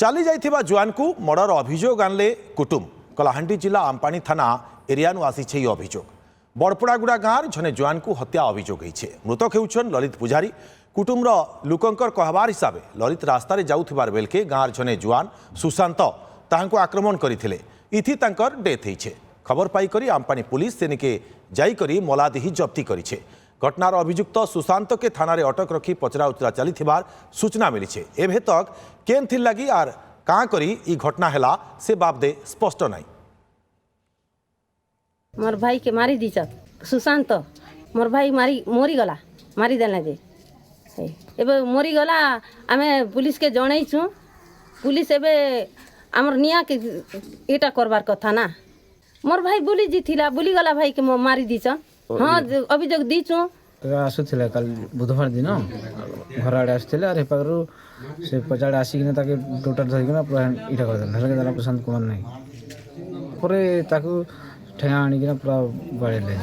चाली जाइथिबा जुआन को मर्डर अभियोग आनले कुटुम। कलाहांडी जिला आमपानी थाना एरिया आसी अभियोग। बड़पड़ागुड़ा गाँव जने जुआन को हत्या अभियोग होइछे। मृतक हेउछन ललित पुजारी। कुटुम्र लोकंकर कहवार हिसाब ललित रास्तार जाउथिबार बेलके गाँव जने जुआन सुशांत ताहांको आक्रमण करथिले। इथि तांकर डेथ होइछे। खबर पाई करी आमपानी पुलिस सेनिके जाई करी मलादेही जप्ती करिछे। घटनार अभियुक्त सुशांत के थाना रे अटक रखी पचरा उचरा चली सूचना मिली है। एभे तक केन थिल लगी आर काँ करी ई घटना हैला से बाबदे स्पष्ट नहीं। मोर भाई के मारी दीच सुशांत मोर भाई मोरी गला मारी देला जे एबे मोरी गला आमे पुलिस के जनईछु। पुलिस एबे हमर निया के एटा करबार कथा ना। मोर भाई बुली जी थिला बुली गला भाई के मारी दीच। हाँ अभियोग दीचु। आसुले कल बुधवार दिन घर आड़े आसते आर हेपाखु से पचाड़े आसिक टोटाल धरिकिना पूरा इटा कर प्रशांत कुमार नहीं ठेगा आनिकिना पूरा बाड़े ले।